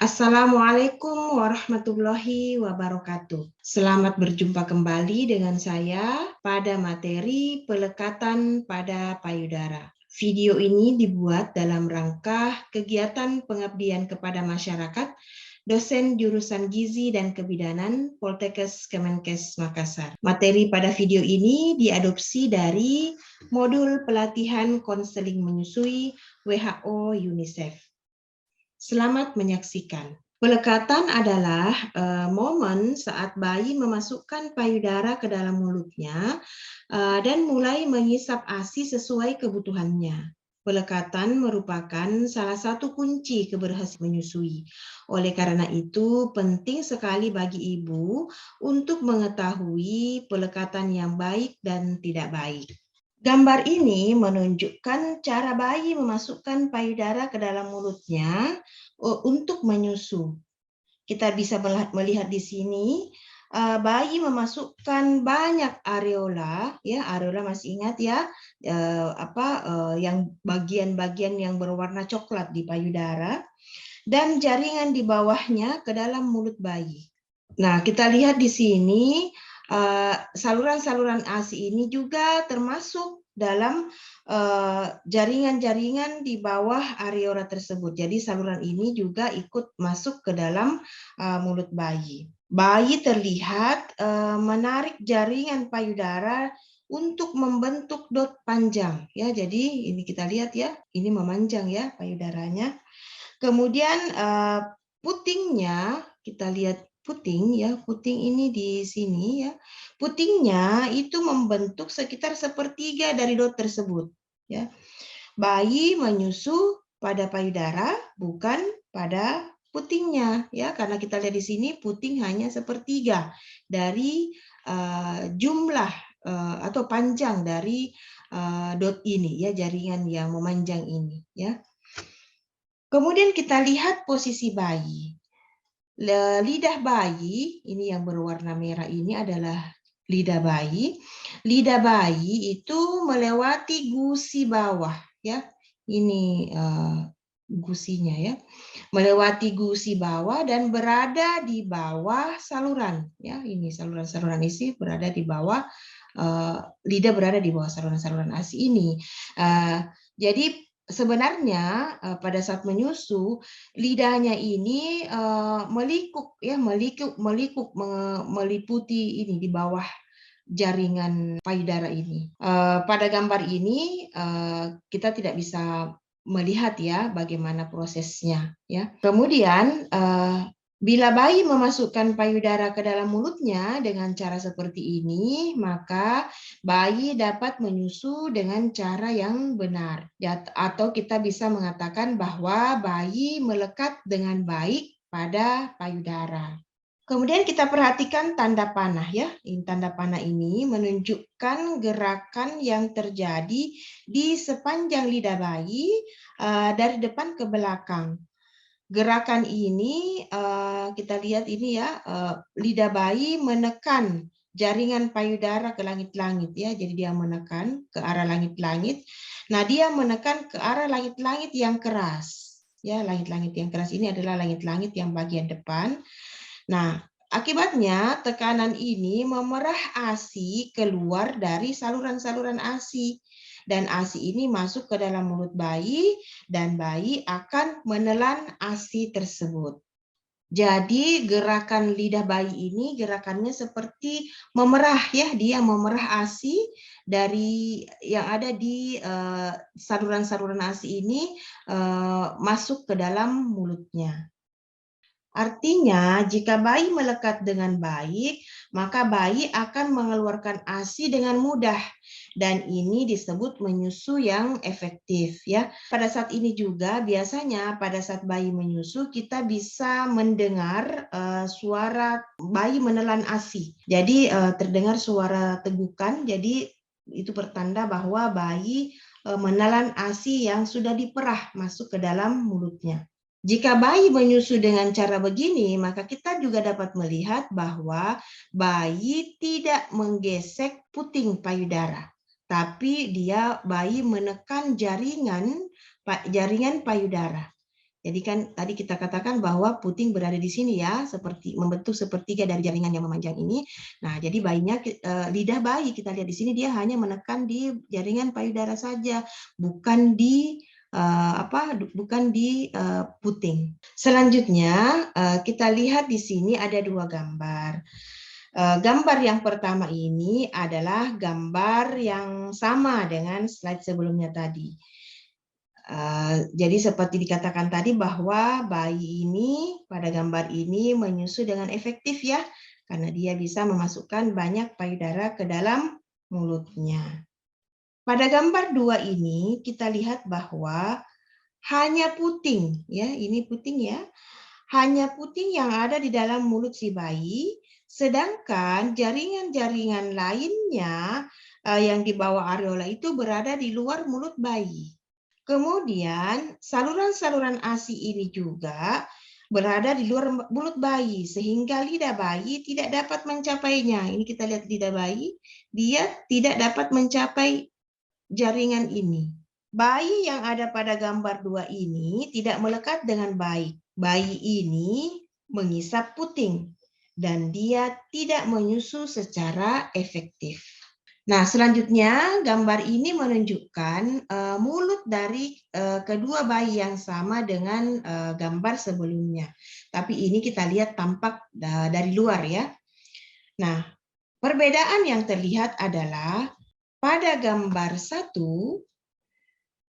Assalamualaikum warahmatullahi wabarakatuh. Selamat berjumpa kembali dengan saya pada materi pelekatan pada payudara. Video ini dibuat dalam rangka kegiatan pengabdian kepada masyarakat dosen jurusan Gizi dan Kebidanan Poltekkes Kemenkes Makassar. Materi pada video ini diadopsi dari modul pelatihan konseling menyusui WHO UNICEF. Selamat menyaksikan. Pelekatan adalah momen saat bayi memasukkan payudara ke dalam mulutnya dan mulai mengisap ASI sesuai kebutuhannya. Pelekatan merupakan salah satu kunci keberhasilan menyusui. Oleh karena itu, penting sekali bagi ibu untuk mengetahui pelekatan yang baik dan tidak baik. Gambar ini menunjukkan cara bayi memasukkan payudara ke dalam mulutnya untuk menyusu. Kita bisa melihat di sini bayi memasukkan banyak areola, ya areola masih ingat ya, yang bagian-bagian yang berwarna coklat di payudara dan jaringan di bawahnya ke dalam mulut bayi. Nah, kita lihat di sini saluran-saluran ASI ini juga termasuk dalam jaringan-jaringan di bawah areola tersebut. Jadi saluran ini juga ikut masuk ke dalam mulut bayi. Bayi terlihat menarik jaringan payudara untuk membentuk dot panjang. Ya, jadi ini kita lihat ya, ini memanjang ya payudaranya. Kemudian putingnya kita lihat puting ya, puting ini di sini ya. Putingnya itu membentuk sekitar sepertiga dari dot tersebut ya. Bayi menyusu pada payudara bukan pada putingnya ya, karena kita lihat di sini puting hanya sepertiga dari jumlah atau panjang dari dot ini ya, jaringan yang memanjang ini ya. Kemudian kita lihat posisi bayi. Lidah bayi, ini yang berwarna merah ini adalah lidah bayi. Lidah bayi itu melewati gusi bawah, ya. Ini gusinya ya. Melewati gusi bawah dan berada di bawah saluran, ya. Ini saluran-saluran isi berada di bawah lidah berada di bawah saluran-saluran ASI ini. Jadi sebenarnya pada saat menyusu lidahnya ini melikuk ya, meliputi ini di bawah jaringan payudara ini. Pada gambar ini kita tidak bisa melihat ya bagaimana prosesnya ya. Kemudian bila bayi memasukkan payudara ke dalam mulutnya dengan cara seperti ini, maka bayi dapat menyusu dengan cara yang benar. Atau kita bisa mengatakan bahwa bayi melekat dengan baik pada payudara. Kemudian kita perhatikan tanda panah ya. Tanda panah ini menunjukkan gerakan yang terjadi di sepanjang lidah bayi dari depan ke belakang. Gerakan ini kita lihat ini ya, lidah bayi menekan jaringan payudara ke langit-langit ya. Jadi dia menekan ke arah langit-langit. Nah, dia menekan ke arah langit-langit yang keras. Ya, langit-langit yang keras ini adalah langit-langit yang bagian depan. Nah, akibatnya tekanan ini memerah ASI keluar dari saluran-saluran ASI. Dan ASI ini masuk ke dalam mulut bayi dan bayi akan menelan ASI tersebut. Jadi gerakan lidah bayi ini gerakannya seperti memerah ya, dia memerah ASI dari yang ada di saluran-saluran ASI ini masuk ke dalam mulutnya. Artinya, jika bayi melekat dengan baik, maka bayi akan mengeluarkan ASI dengan mudah. Dan ini disebut menyusu yang efektif ya. Pada saat ini juga biasanya pada saat bayi menyusu kita bisa mendengar suara bayi menelan ASI. Jadi terdengar suara tegukan, jadi itu pertanda bahwa bayi menelan ASI yang sudah diperah masuk ke dalam mulutnya. Jika bayi menyusu dengan cara begini, maka kita juga dapat melihat bahwa bayi tidak menggesek puting payudara, tapi bayi menekan jaringan payudara. Jadi kan tadi kita katakan bahwa puting berada di sini ya, seperti membentuk sepertiga dari jaringan yang memanjang ini. Nah, jadi bayinya lidah bayi kita lihat di sini dia hanya menekan di jaringan payudara saja, bukan di bukan di puting. Selanjutnya kita lihat di sini ada dua gambar. Gambar yang pertama ini adalah gambar yang sama dengan slide sebelumnya tadi. Jadi seperti dikatakan tadi bahwa bayi ini pada gambar ini menyusu dengan efektif ya, karena dia bisa memasukkan banyak payudara ke dalam mulutnya. Pada gambar 2 ini kita lihat bahwa hanya puting ya, ini puting ya. Hanya puting yang ada di dalam mulut si bayi, sedangkan jaringan-jaringan lainnya yang di bawah areola itu berada di luar mulut bayi. Kemudian saluran-saluran ASI ini juga berada di luar mulut bayi sehingga lidah bayi tidak dapat mencapainya. Ini kita lihat lidah bayi, dia tidak dapat mencapai jaringan ini. Bayi yang ada pada gambar 2 ini tidak melekat dengan baik. Bayi ini mengisap puting dan dia tidak menyusu secara efektif. Nah, selanjutnya gambar ini menunjukkan mulut dari kedua bayi yang sama dengan gambar sebelumnya. Tapi ini kita lihat tampak dari luar ya. Nah, perbedaan yang terlihat adalah pada gambar 1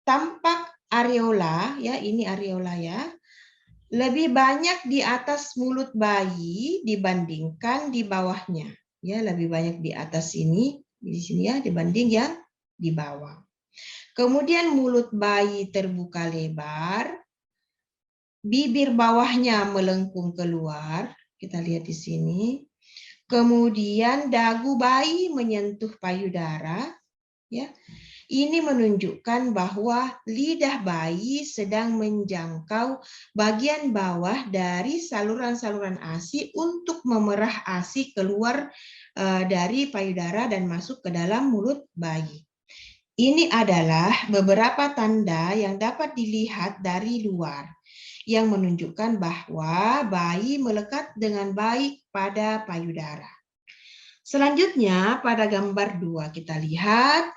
tampak areola ya, ini areola ya. Lebih banyak di atas mulut bayi dibandingkan di bawahnya. Ya, lebih banyak di atas ini di sini ya dibanding yang di bawah. Kemudian mulut bayi terbuka lebar, bibir bawahnya melengkung keluar, kita lihat di sini. Kemudian dagu bayi menyentuh payudara, ya. Ini menunjukkan bahwa lidah bayi sedang menjangkau bagian bawah dari saluran-saluran ASI untuk memerah ASI keluar dari payudara dan masuk ke dalam mulut bayi. Ini adalah beberapa tanda yang dapat dilihat dari luar yang menunjukkan bahwa bayi melekat dengan baik pada payudara. Selanjutnya pada gambar 2 kita lihat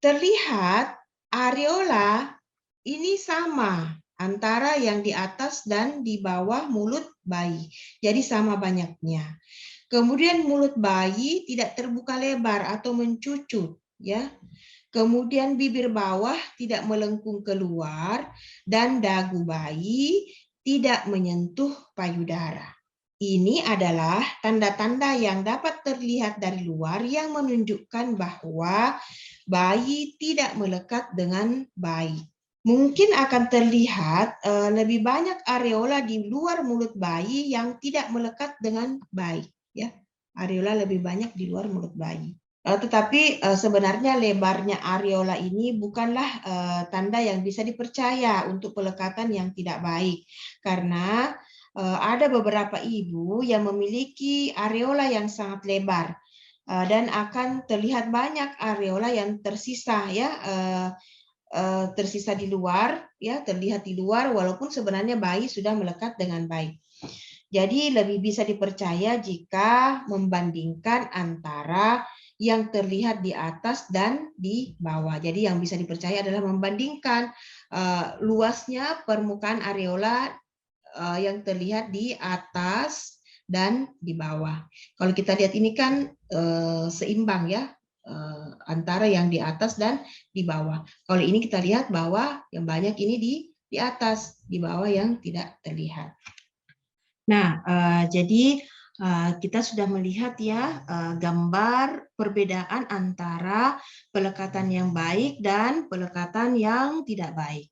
terlihat areola ini sama antara yang di atas dan di bawah mulut bayi. Jadi sama banyaknya. Kemudian mulut bayi tidak terbuka lebar atau mencucut, ya. Kemudian bibir bawah tidak melengkung keluar dan dagu bayi tidak menyentuh payudara. Ini adalah tanda-tanda yang dapat terlihat dari luar yang menunjukkan bahwa bayi tidak melekat dengan baik. Mungkin akan terlihat lebih banyak areola di luar mulut bayi yang tidak melekat dengan baik. Ya, areola lebih banyak di luar mulut bayi. Tetapi sebenarnya lebarnya areola ini bukanlah tanda yang bisa dipercaya untuk pelekatan yang tidak baik, karena ada beberapa ibu yang memiliki areola yang sangat lebar dan akan terlihat banyak areola yang tersisa ya tersisa di luar ya terlihat di luar walaupun sebenarnya bayi sudah melekat dengan baik. Jadi lebih bisa dipercaya jika membandingkan antara yang terlihat di atas dan di bawah. Jadi yang bisa dipercaya adalah membandingkan luasnya permukaan areola yang terlihat di atas dan di bawah. Kalau kita lihat ini kan seimbang ya antara yang di atas dan di bawah. Kalau ini kita lihat bahwa yang banyak ini di atas, di bawah yang tidak terlihat. Nah, jadi kita sudah melihat ya gambar perbedaan antara pelekatan yang baik dan pelekatan yang tidak baik.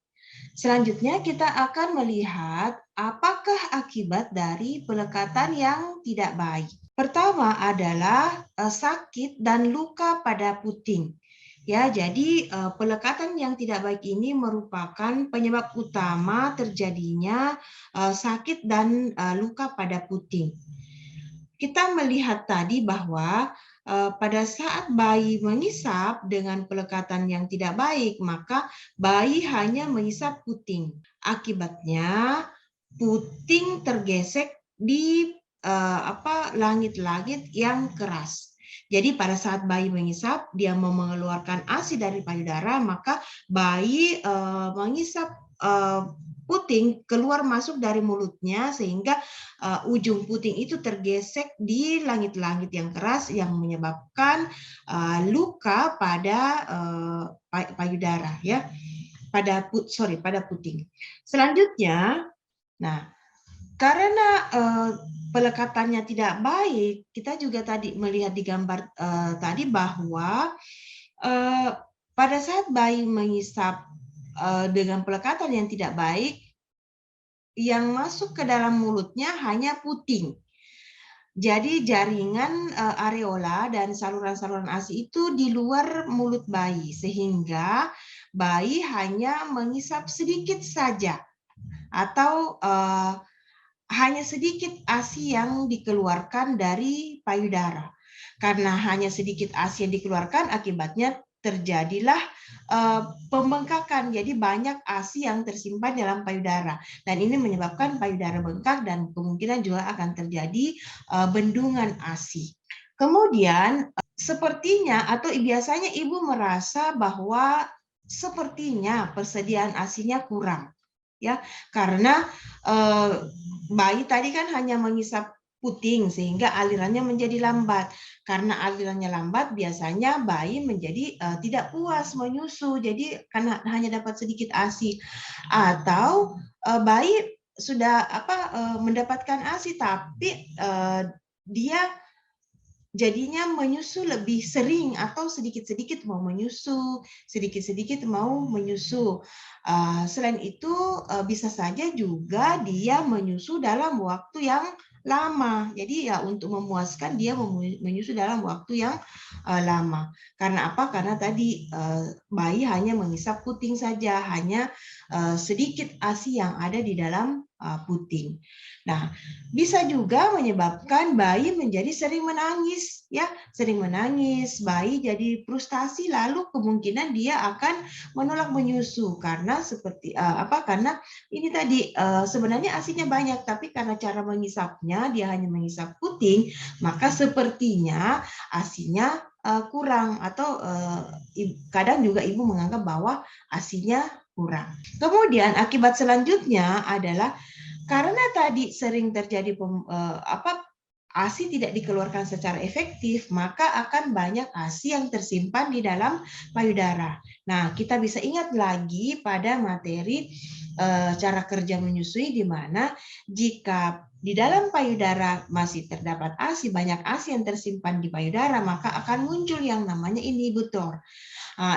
Selanjutnya kita akan melihat apakah akibat dari pelekatan yang tidak baik. Pertama adalah sakit dan luka pada puting. Ya, jadi pelekatan yang tidak baik ini merupakan penyebab utama terjadinya sakit dan luka pada puting. Kita melihat tadi bahwa pada saat bayi mengisap dengan pelekatan yang tidak baik, maka bayi hanya mengisap puting. Akibatnya puting tergesek di langit-langit yang keras. Jadi pada saat bayi mengisap, dia mau mengeluarkan ASI dari payudara, maka bayi mengisap puting keluar masuk dari mulutnya sehingga ujung puting itu tergesek di langit-langit yang keras yang menyebabkan luka pada payudara ya, pada puting. Selanjutnya, nah karena pelekatannya tidak baik, kita juga tadi melihat di gambar tadi bahwa pada saat bayi mengisap dengan pelekatan yang tidak baik, yang masuk ke dalam mulutnya hanya puting. Jadi jaringan areola dan saluran-saluran ASI itu di luar mulut bayi, sehingga bayi hanya mengisap sedikit saja atau hanya sedikit ASI yang dikeluarkan dari payudara. Karena hanya sedikit ASI yang dikeluarkan, akibatnya terjadilah pembengkakan. Jadi banyak ASI yang tersimpan dalam payudara. Dan ini menyebabkan payudara bengkak dan kemungkinan juga akan terjadi bendungan ASI. Kemudian sepertinya atau biasanya ibu merasa bahwa sepertinya persediaan ASI-nya kurang. Ya, karena bayi tadi kan hanya mengisap puting sehingga alirannya menjadi lambat. Karena alirannya lambat, biasanya bayi menjadi tidak puas menyusu, jadi karena hanya dapat sedikit ASI. Atau bayi sudah mendapatkan ASI tapi dia jadinya menyusu lebih sering atau sedikit-sedikit mau menyusu, sedikit-sedikit mau menyusu. Selain itu bisa saja juga dia menyusu dalam waktu yang lama. Jadi ya untuk memuaskan dia menyusu dalam waktu yang lama. Karena apa? Karena tadi bayi hanya mengisap puting saja, hanya sedikit ASI yang ada di dalam puting. Nah, bisa juga menyebabkan bayi menjadi sering menangis, ya, sering menangis, bayi jadi frustasi, lalu kemungkinan dia akan menolak menyusu karena karena ini tadi sebenarnya ASINya banyak, tapi karena cara mengisapnya dia hanya mengisap puting, maka sepertinya ASINya kurang atau kadang juga ibu menganggap bahwa ASINya kurang. Kemudian akibat selanjutnya adalah karena tadi sering terjadi ASI tidak dikeluarkan secara efektif, maka akan banyak ASI yang tersimpan di dalam payudara. Nah, kita bisa ingat lagi pada materi cara kerja menyusui, di mana jika di dalam payudara masih terdapat ASI, banyak ASI yang tersimpan di payudara, maka akan muncul yang namanya inhibitor.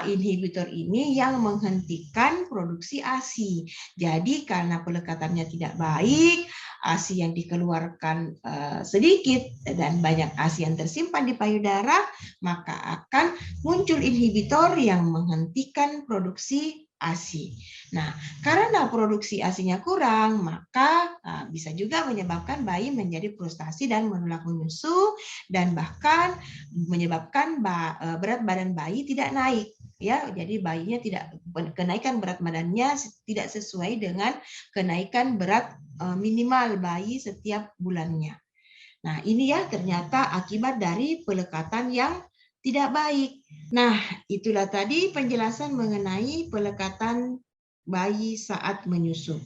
Inhibitor ini yang menghentikan produksi ASI. Jadi karena pelekatannya tidak baik, ASI yang dikeluarkan sedikit dan banyak ASI yang tersimpan di payudara, maka akan muncul inhibitor yang menghentikan produksi ASI. Nah, karena produksi ASINya kurang, maka bisa juga menyebabkan bayi menjadi frustasi dan menolak menyusu, dan bahkan menyebabkan berat badan bayi tidak naik. Ya, jadi bayinya kenaikan berat badannya tidak sesuai dengan kenaikan berat minimal bayi setiap bulannya. Nah, ini ya ternyata akibat dari pelekatan yang tidak baik. Nah, itulah tadi penjelasan mengenai pelekatan bayi saat menyusu.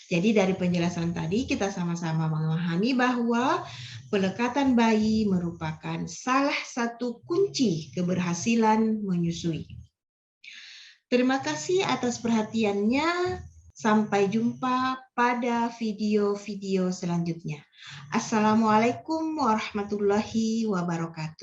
Jadi dari penjelasan tadi kita sama-sama memahami bahwa pelekatan bayi merupakan salah satu kunci keberhasilan menyusui. Terima kasih atas perhatiannya. Sampai jumpa pada video-video selanjutnya. Assalamualaikum warahmatullahi wabarakatuh.